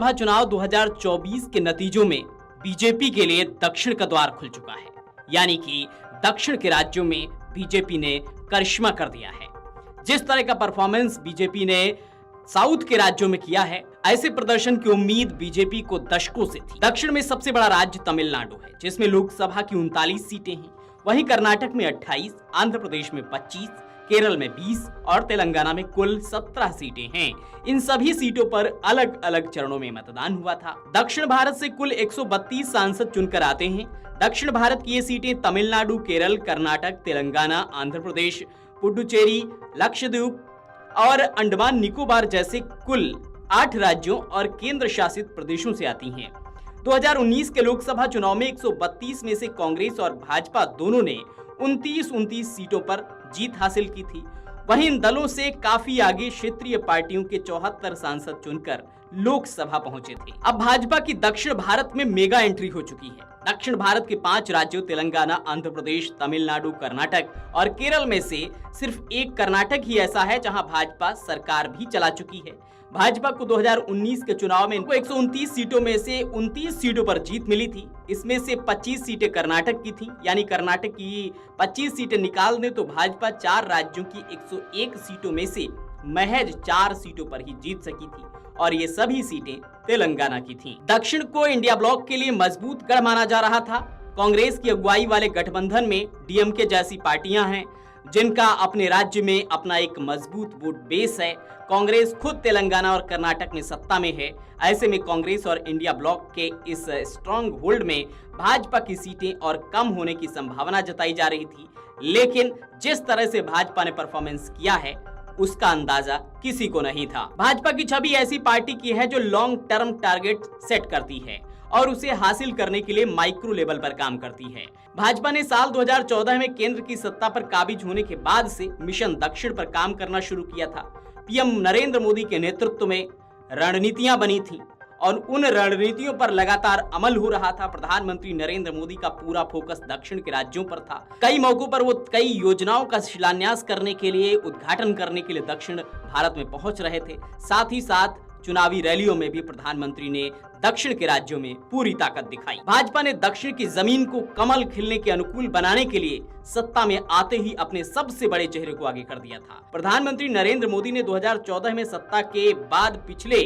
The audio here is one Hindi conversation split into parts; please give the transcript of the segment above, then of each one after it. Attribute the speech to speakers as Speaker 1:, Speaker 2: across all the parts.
Speaker 1: लोकसभा चुनाव 2024 के नतीजों में बीजेपी के लिए दक्षिण का द्वार खुल चुका है। यानी कि दक्षिण के राज्यों में बीजेपी ने करिश्मा कर दिया है। जिस तरह का परफॉर्मेंस बीजेपी ने साउथ के राज्यों में किया है, ऐसे प्रदर्शन की उम्मीद बीजेपी को दशकों से थी। दक्षिण में सबसे बड़ा राज्य तमिलनाडु है, जिसमें लोकसभा की 39 सीटें हैं। वहीं कर्नाटक में 28, आंध्र प्रदेश में 25, केरल में 20 और तेलंगाना में कुल 17 सीटें हैं। इन सभी सीटों पर अलग अलग चरणों में मतदान हुआ था। दक्षिण भारत से कुल 132 सांसद चुनकर आते हैं। दक्षिण भारत की ये सीटें तमिलनाडु, केरल, कर्नाटक, तेलंगाना, आंध्र प्रदेश, पुडुचेरी, लक्षद्वीप और अंडमान निकोबार जैसे कुल 8 राज्यों और केंद्र शासित प्रदेशों से आती हैं। 2019 के लोकसभा चुनाव में 132 में से कांग्रेस और भाजपा दोनों ने 29 सीटों पर जीत हासिल की थी। वहीं इन दलों से काफी आगे क्षेत्रीय पार्टियों के 74 सांसद चुनकर लोकसभा पहुंचे थे। अब भाजपा की दक्षिण भारत में मेगा एंट्री हो चुकी है। दक्षिण भारत के 5 राज्यों तेलंगाना, आंध्र प्रदेश, तमिलनाडु, कर्नाटक और केरल में से सिर्फ एक कर्नाटक ही ऐसा है जहां भाजपा सरकार भी चला चुकी है। भाजपा को 2019 के चुनाव में 129 सीटों में से 29 सीटों पर जीत मिली थी। इसमें से 25 सीटें कर्नाटक की थी, यानी कर्नाटक की 25 सीटें निकाल दें तो भाजपा 4 राज्यों की 101 सीटों में से महज 4 सीटों पर ही जीत सकी थी और ये सभी सीटें तेलंगाना की थीं। दक्षिण को इंडिया ब्लॉक के लिए मजबूत गढ़ माना जा रहा था। कांग्रेस की अगुवाई वाले गठबंधन में डीएमके जैसी पार्टियां हैं जिनका अपने राज्य में अपना एक मजबूत वोट बेस है। कांग्रेस खुद तेलंगाना और कर्नाटक में सत्ता में है। ऐसे में कांग्रेस और इंडिया ब्लॉक के इस स्ट्रॉन्ग होल्ड में भाजपा की सीटें और कम होने की संभावना जताई जा रही थी। लेकिन जिस तरह से भाजपा ने परफॉर्मेंस किया है उसका अंदाजा किसी को नहीं था। भाजपा की छवि ऐसी पार्टी की है जो लॉन्ग टर्म टारगेट सेट करती है और उसे हासिल करने के लिए माइक्रो लेवल पर काम करती है। भाजपा ने साल 2014 में केंद्र की सत्ता पर काबिज होने के बाद से मिशन दक्षिण पर काम करना शुरू किया था। पीएम नरेंद्र मोदी के नेतृत्व में रणनीतियां बनी थी और उन रणनीतियों पर लगातार अमल हो रहा था। प्रधानमंत्री नरेंद्र मोदी का पूरा फोकस दक्षिण के राज्यों पर था। कई मौकों पर वो कई योजनाओं का शिलान्यास करने के लिए, उद्घाटन करने के लिए दक्षिण भारत में पहुंच रहे थे। साथ ही साथ चुनावी रैलियों में भी प्रधानमंत्री ने दक्षिण के राज्यों में पूरी ताकत दिखाई। भाजपा ने दक्षिण की जमीन को कमल खिलने के अनुकूल बनाने के लिए सत्ता में आते ही अपने सबसे बड़े चेहरे को आगे कर दिया था। प्रधानमंत्री नरेंद्र मोदी ने 2014 में सत्ता के बाद पिछले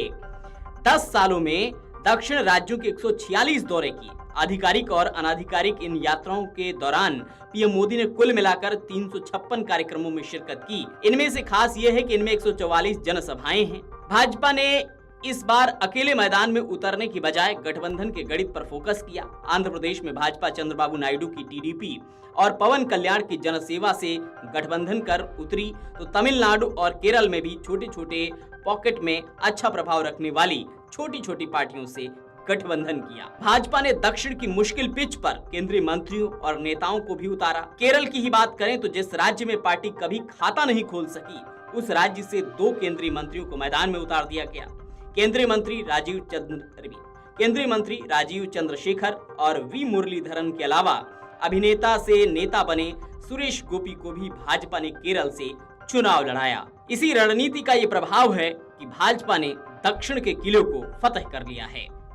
Speaker 1: 10 सालों में दक्षिण राज्यों के 146 दौरे किए। आधिकारिक और अनाधिकारिक इन यात्राओं के दौरान पीएम मोदी ने कुल मिलाकर 356 कार्यक्रमों में शिरकत की। इनमें से खास यह है कि इनमें 144 जनसभाएं हैं। भाजपा ने इस बार अकेले मैदान में उतरने की बजाय गठबंधन के गणित पर फोकस किया। आंध्र प्रदेश में भाजपा चंद्रबाबू नायडू की टीडीपी और पवन कल्याण की जनसेवा से गठबंधन कर उतरी, तो तमिलनाडु और केरल में भी छोटे छोटे पॉकेट में अच्छा प्रभाव रखने वाली छोटी छोटी पार्टियों से गठबंधन किया। भाजपा ने दक्षिण की मुश्किल पिच पर केंद्रीय मंत्रियों और नेताओं को भी उतारा। केरल की ही बात करें तो जिस राज्य में पार्टी कभी खाता नहीं खोल सकी, उस राज्य से 2 केंद्रीय मंत्रियों को मैदान में उतार दिया गया। केंद्रीय मंत्री राजीव चंद्रशेखर और वी मुरलीधरन के अलावा अभिनेता से नेता बने सुरेश गोपी को भी भाजपा ने केरल से चुनाव लड़ाया। इसी रणनीति का ये प्रभाव है कि भाजपा ने दक्षिण के किलों को फतह कर लिया है।